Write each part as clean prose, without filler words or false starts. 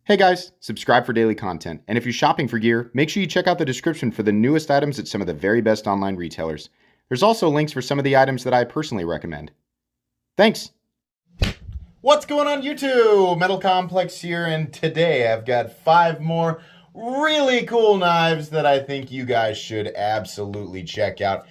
Hey guys, subscribe for daily content, and if you're shopping for gear, make sure you check out the description for the newest items at some of the very best online retailers. There's also links for some of the items that I personally recommend. Thanks! What's going on YouTube? Metal Complex here, and today I've got 5 more really cool knives that I think you guys should absolutely check out.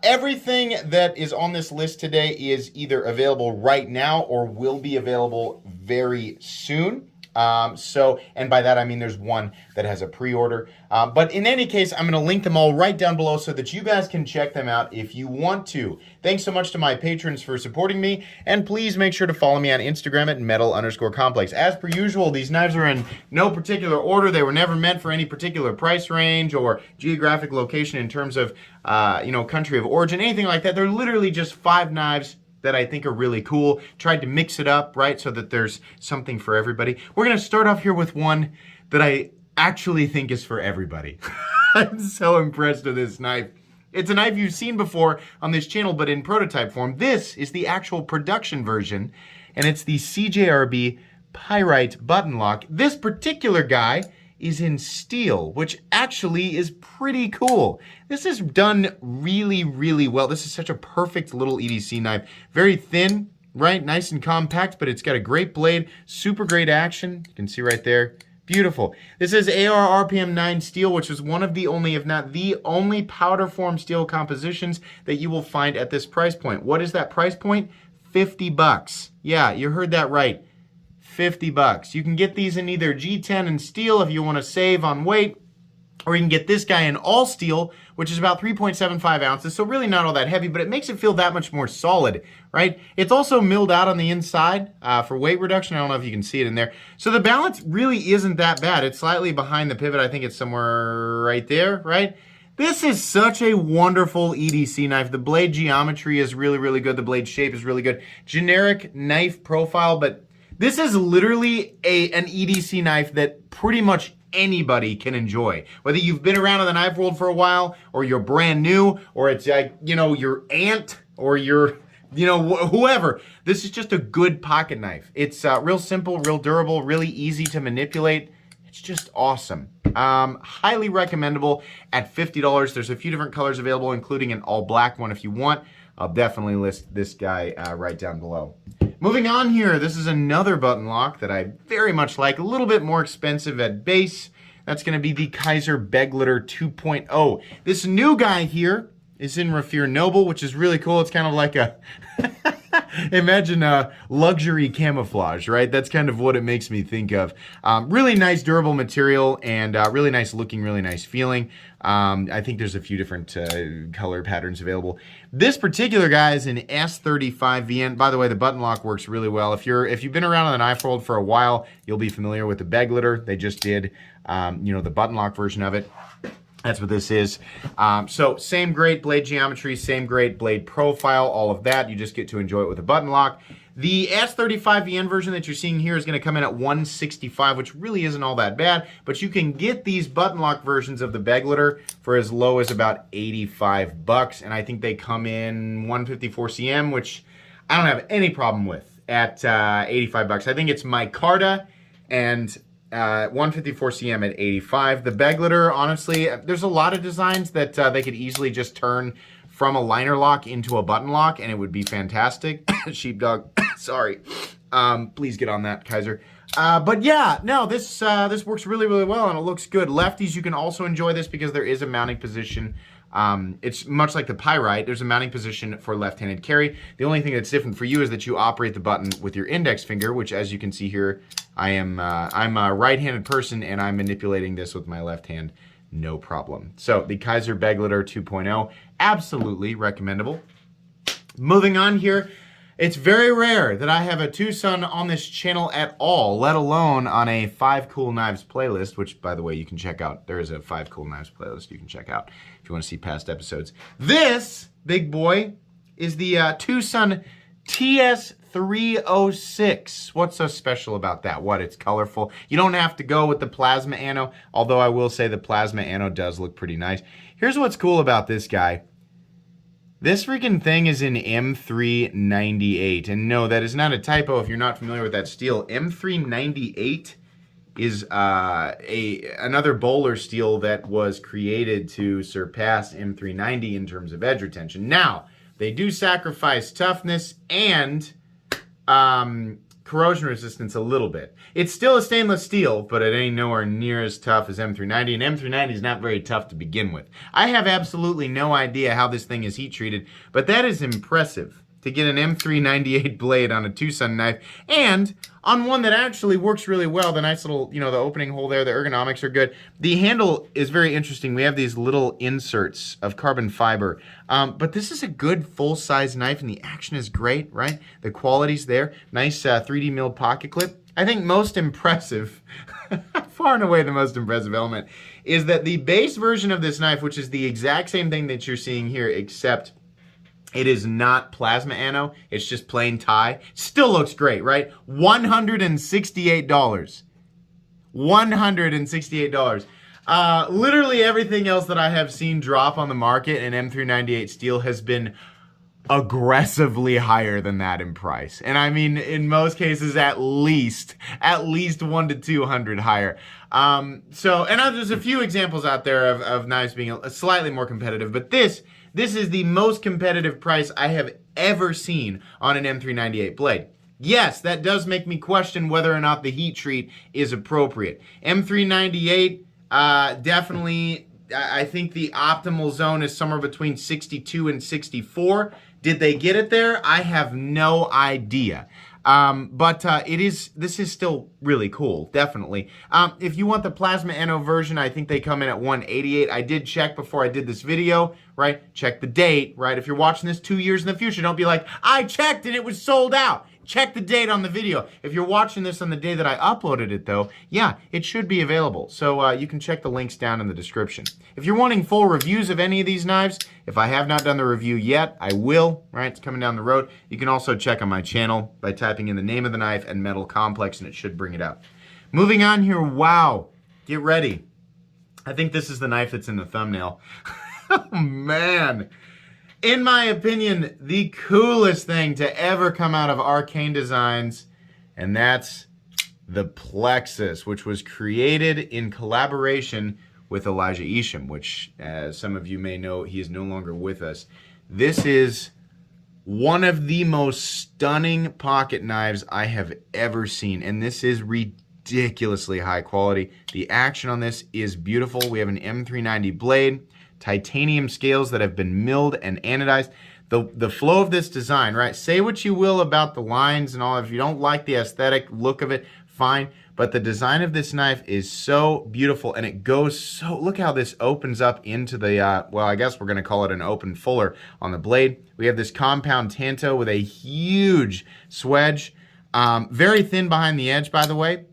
Everything that is on this list today is either available right now or will be available very soon. And by that I mean there's one that has a pre-order. But in any case, I'm going to link them all right down below so that you guys can check them out if you want to. Thanks so much to my patrons for supporting me, and please make sure to follow me on Instagram at metal_complex. As per usual, these knives are in no particular order. They were never meant for any particular price range or geographic location in terms of, country of origin, anything like that. They're literally just 5 knives that I think are really cool. Tried to mix it up, right, so that there's something for everybody. We're gonna start off here with one that I actually think is for everybody. I'm so impressed with this knife. It's a knife you've seen before on this channel, but in prototype form. This is the actual production version, and it's the CJRB Pyrite button lock. This particular guy is in steel, which actually is pretty cool. This is done really, really well. This is such a perfect little EDC knife. Very thin, right? Nice and compact, but it's got a great blade, super great action. You can see right there. Beautiful. This is AR RPM 9 steel, which is one of the only, if not the only, powder form steel compositions that you will find at this price point. What is that price point? 50 bucks. Yeah, you heard that right. 50 bucks. You can get these in either G10 and steel if you want to save on weight, or you can get this guy in all steel, which is about 3.75 ounces, so really not all that heavy, but it makes it feel that much more solid, right? It's also milled out on the inside for weight reduction. I don't know if you can see it in there. So the balance really isn't that bad. It's slightly behind the pivot. I think it's somewhere right there, right? This is such a wonderful EDC knife. The blade geometry is really, really good. The blade shape is really good. Generic knife profile, but this is literally an EDC knife that pretty much anybody can enjoy. Whether you've been around in the knife world for a while, or you're brand new, or it's like, your aunt, or your, whoever. This is just a good pocket knife. It's real simple, real durable, really easy to manipulate. It's just awesome. Highly recommendable at $50. There's a few different colors available, including an all black one if you want. I'll definitely list this guy right down below. Moving on here, this is another button lock that I very much like, a little bit more expensive at base. That's gonna be the Kaiser Begliner 2.0. This new guy here is in Raffir Noble, which is really cool. It's kind of like a, imagine a luxury camouflage, right? That's kind of what it makes me think of. Really nice durable material and really nice looking, really nice feeling. I think there's a few different color patterns available. This particular guy is an S35VN. By the way, the button lock works really well. If you've been around in the knife world for a while, you'll be familiar with the Begliner. They just did, the button lock version of it. That's what this is. So same great blade geometry, same great blade profile, all of that. You just get to enjoy it with a button lock. The S35VN version that you're seeing here is going to come in at $165, which really isn't all that bad. But you can get these button lock versions of the Begliner for as low as about 85 bucks. And I think they come in 154 cm, which I don't have any problem with at 85 bucks. I think it's micarta and 154 cm at 85. The Begliner, honestly, there's a lot of designs that they could easily just turn from a liner lock into a button lock, and it would be fantastic. Sheepdog, sorry. Please get on that, Kaiser. But yeah, no, this works really, really well, and it looks good. Lefties, you can also enjoy this because there is a mounting position. It's much like the Pyrite. There's a mounting position for left-handed carry. The only thing that's different for you is that you operate the button with your index finger, which, as you can see here, I'm a right-handed person, and I'm manipulating this with my left hand, no problem. So the Kaiser Begliner 2.0, absolutely recommendable. Moving on here, it's very rare that I have a Tucson on this channel at all, let alone on a 5 Cool Knives playlist, which, by the way, you can check out. There is a 5 Cool Knives playlist you can check out if you want to see past episodes. This big boy is the Tucson TS306. What's so special about that? What? It's colorful. You don't have to go with the plasma anno, although I will say the plasma anno does look pretty nice. Here's what's cool about this guy. This freaking thing is in M398. And no, that is not a typo if you're not familiar with that steel. M398 is another bowler steel that was created to surpass M390 in terms of edge retention. Now, they do sacrifice toughness and corrosion resistance a little bit. It's still a stainless steel, but it ain't nowhere near as tough as M390, and M390 is not very tough to begin with. I have absolutely no idea how this thing is heat treated, but that is impressive to get an M398 blade on a Tucson knife, and on one that actually works really well. The nice little, the opening hole there, the ergonomics are good. The handle is very interesting. We have these little inserts of carbon fiber, but this is a good full-size knife, and the action is great, right? The quality's there. Nice 3D milled pocket clip. I think most impressive, far and away the most impressive element, is that the base version of this knife, which is the exact same thing that you're seeing here, except it is not plasma anno, it's just plain tie. Still looks great, right? $168. $168. Literally everything else that I have seen drop on the market in M398 steel has been aggressively higher than that in price. And I mean, in most cases, at least 100 to 200 higher. So there's a few examples out there of knives being slightly more competitive, but this is the most competitive price I have ever seen on an M398 blade. Yes, that does make me question whether or not the heat treat is appropriate. M398, definitely, I think the optimal zone is somewhere between 62 and 64. Did they get it there? I have no idea. But this is still really cool, definitely. If you want the plasma anno version, I think they come in at 188. I did check before I did this video, right? Check the date, right? If you're watching this 2 years in the future, don't be like, I checked and it was sold out. Check the date on the video. If you're watching this on the day that I uploaded it though, yeah, it should be available. So you can check the links down in the description. If you're wanting full reviews of any of these knives, if I have not done the review yet, I will, right? It's coming down the road. You can also check on my channel by typing in the name of the knife and metal complex, and it should bring it up. Moving on here, wow, get ready. I think this is the knife that's in the thumbnail. Oh man. In my opinion, the coolest thing to ever come out of Arcane Designs, and that's the Plexus, which was created in collaboration with Elijah Isham, which, as some of you may know, he is no longer with us. This is one of the most stunning pocket knives I have ever seen, and this is ridiculously high quality. The action on this is beautiful. We have an M390 blade, titanium scales that have been milled and anodized. The flow of this design, right? Say what you will about the lines and all. If you don't like the aesthetic look of it, fine. But the design of this knife is so beautiful, and it goes so, look how this opens up into the, well, I guess we're gonna call it an open fuller on the blade. We have this compound tanto with a huge swedge. Very thin behind the edge, by the way.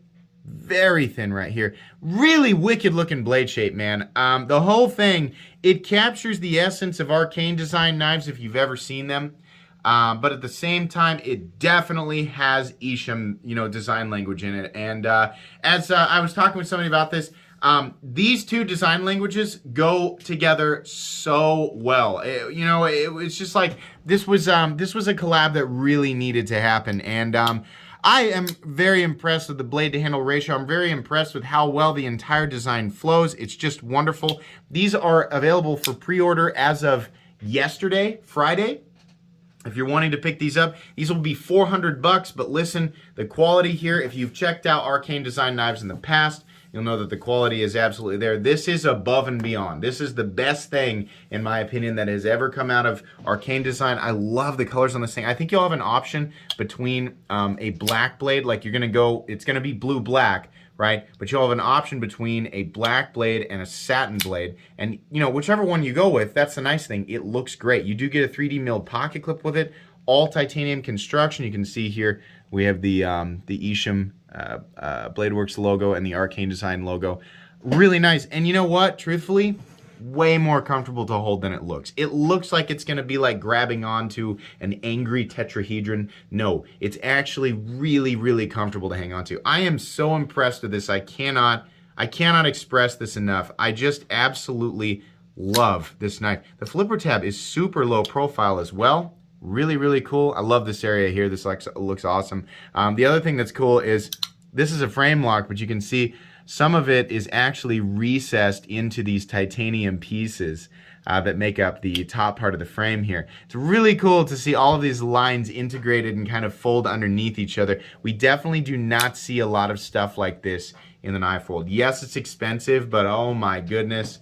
Very thin right here. Really wicked looking blade shape, man. The whole thing, it captures the essence of Arcane Design knives if you've ever seen them. But at the same time, it definitely has Isham, design language in it. And as I was talking with somebody about this, these two design languages go together so well. It's just like this was a collab that really needed to happen. And I am very impressed with the blade to handle ratio. I'm very impressed with how well the entire design flows. It's just wonderful. These are available for pre-order as of yesterday, Friday. If you're wanting to pick these up, these will be $400, but listen, the quality here, if you've checked out Arcane Design knives in the past, you'll know that the quality is absolutely there. This is above and beyond. This is the best thing, in my opinion, that has ever come out of Arcane Design. I love the colors on this thing. I think you'll have an option between a black blade, like it's gonna be blue-black, right? But you'll have an option between a black blade and a satin blade. And, whichever one you go with, that's the nice thing. It looks great. You do get a 3D milled pocket clip with it, all titanium construction. You can see here we have the Isham Bladeworks logo and the Arcane Design logo. Really nice. And you know what? Truthfully, way more comfortable to hold than it looks. It looks like it's going to be like grabbing onto an angry tetrahedron. No, it's actually really, really comfortable to hang on to. I am so impressed with this. I cannot express this enough. I just absolutely love this knife. The flipper tab is super low profile as well. Really, really cool. I love this area here. This looks awesome. The other thing that's cool is this is a frame lock, but you can see some of it is actually recessed into these titanium pieces that make up the top part of the frame here. It's really cool to see all of these lines integrated and kind of fold underneath each other. We definitely do not see a lot of stuff like this in the knife world. Yes, it's expensive, but oh my goodness.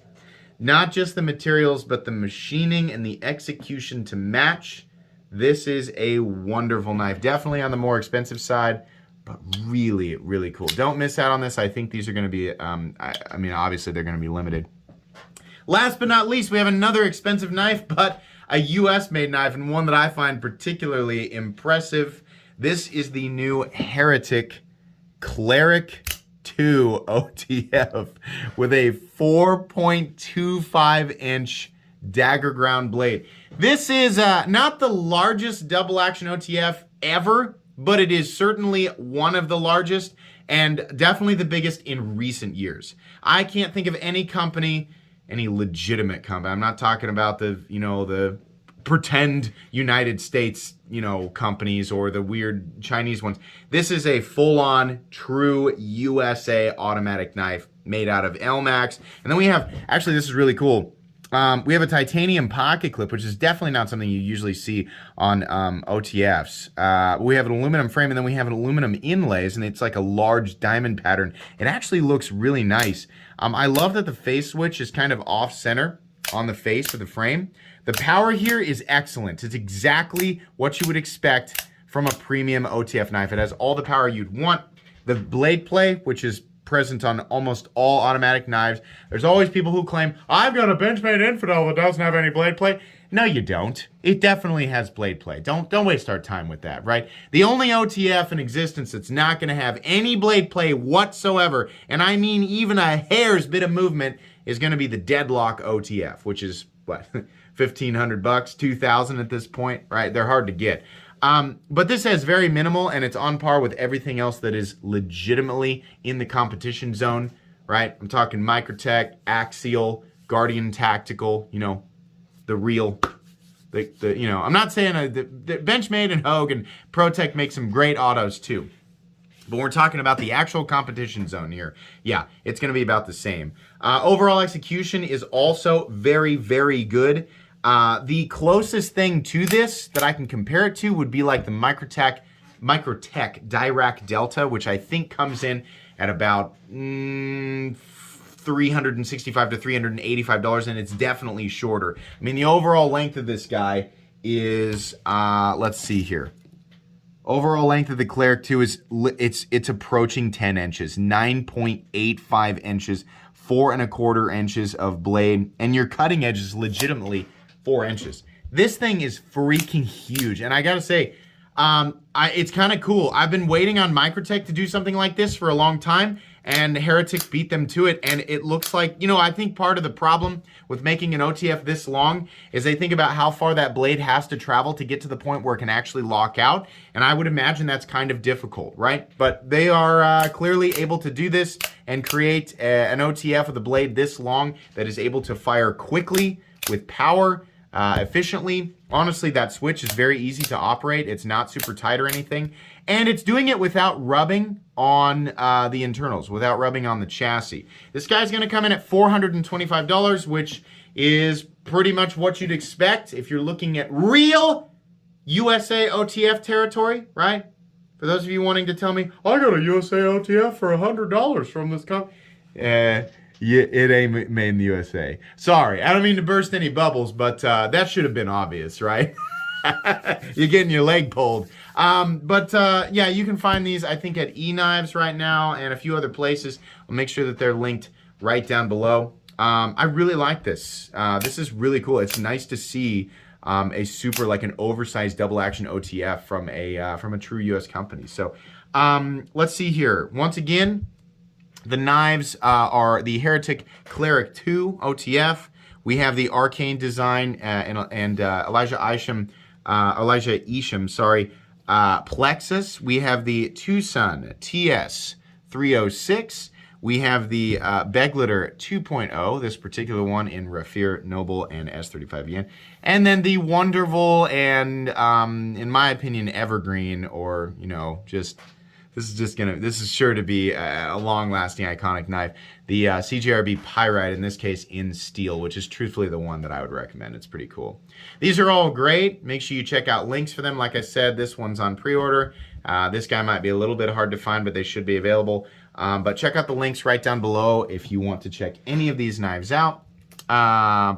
Not just the materials, but the machining and the execution to match. This is a wonderful knife. Definitely on the more expensive side, but really, really cool. Don't miss out on this. I think these are going to be, I mean, obviously they're going to be limited. Last but not least, we have another expensive knife, but a US-made knife, and one that I find particularly impressive. This is the new Heretic Cleric 2 OTF with a 4.25-inch dagger ground blade. This is not the largest double action OTF ever, but it is certainly one of the largest and definitely the biggest in recent years. I can't think of any company, any legitimate company. I'm not talking about the, you know, the pretend United States, you know, companies or the weird Chinese ones. This is a full-on, true USA automatic knife made out of Elmax. And then we have, actually this is really cool, we have a titanium pocket clip, which is definitely not something you usually see on OTFs. We have an aluminum frame, and then we have an aluminum inlays, and it's like a large diamond pattern. It actually looks really nice. I love that the face switch is kind of off-center on the face of the frame. The power here is excellent. It's exactly what you would expect from a premium OTF knife. It has all the power you'd want. The blade play, which is present on almost all automatic knives. There's always people who claim, I've got a Benchmade Infidel that doesn't have any blade play. No, you don't. It definitely has blade play. Don't waste our time with that, right? The only OTF in existence that's not going to have any blade play whatsoever, and I mean even a hair's bit of movement, is going to be the Deadlock OTF, which is, what, $1,500, $2,000 at this point, right? They're hard to get. But this has very minimal, and it's on par with everything else that is legitimately in the competition zone, right? I'm talking Microtech, Axial, Guardian Tactical, you know, the real, you know, I'm not saying the Benchmade and Hogue and ProTech make some great autos too. But we're talking about the actual competition zone here. Yeah, it's going to be about the same. Overall execution is also very, very good. The closest thing to this that I can compare it to would be like the Microtech Dirac Delta, which I think comes in at about $365 to $385, and it's definitely shorter. I mean, the overall length of this guy is, let's see here. Overall length of the Cleric 2 is, it's approaching 10 inches, 9.85 inches, 4¼ inches of blade, and your cutting edge is legitimately 4 inches. This thing is freaking huge, and I gotta say, it's kind of cool. I've been waiting on Microtech to do something like this for a long time, and Heretic beat them to it, and it looks like, you know, I think part of the problem with making an OTF this long is they think about how far that blade has to travel to get to the point where it can actually lock out, and I would imagine that's kind of difficult, right? But they are clearly able to do this and create an OTF with a blade this long that is able to fire quickly with power, efficiently. Honestly, that switch is very easy to operate. It's not super tight or anything. And it's doing it without rubbing on the internals, without rubbing on the chassis. This guy's going to come in at $425, which is pretty much what you'd expect if you're looking at real USA OTF territory, right? For those of you wanting to tell me, I got a USA OTF for $100 from this company. Yeah, it ain't made in the USA. Sorry, I don't mean to burst any bubbles, but that should have been obvious, right? You're getting your leg pulled. Yeah, you can find these, I think, at eKnives right now and a few other places. I'll make sure that they're linked right down below. I really like this. This is really cool. It's nice to see a super, like an oversized double action OTF from a true US company. So let's see here. Once again, the knives are the Heretic Cleric 2 OTF. We have the Arcane design and Elijah Isham, Plexus. We have the Tucson TS306. We have the Begliner 2.0, this particular one in Raphir, Noble, and S35 yen. And then the wonderful and, in my opinion, evergreen, or, you know, just This is sure to be a long-lasting, iconic knife. The CJRB Pyrite, in this case, in steel, which is truthfully the one that I would recommend. It's pretty cool. These are all great. Make sure you check out links for them. Like I said, this one's on pre-order. This guy might be a little bit hard to find, but they should be available. But check out the links right down below if you want to check any of these knives out.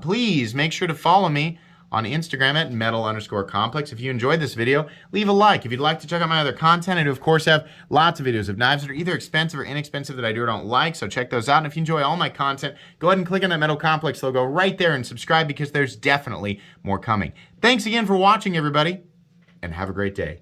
Please make sure to follow me on Instagram at metal_complex. If you enjoyed this video, leave a like. If you'd like to check out my other content, I do, of course, have lots of videos of knives that are either expensive or inexpensive that I do or don't like, so check those out. And if you enjoy all my content, go ahead and click on that Metal Complex logo right there and subscribe, because there's definitely more coming. Thanks again for watching, everybody, and have a great day.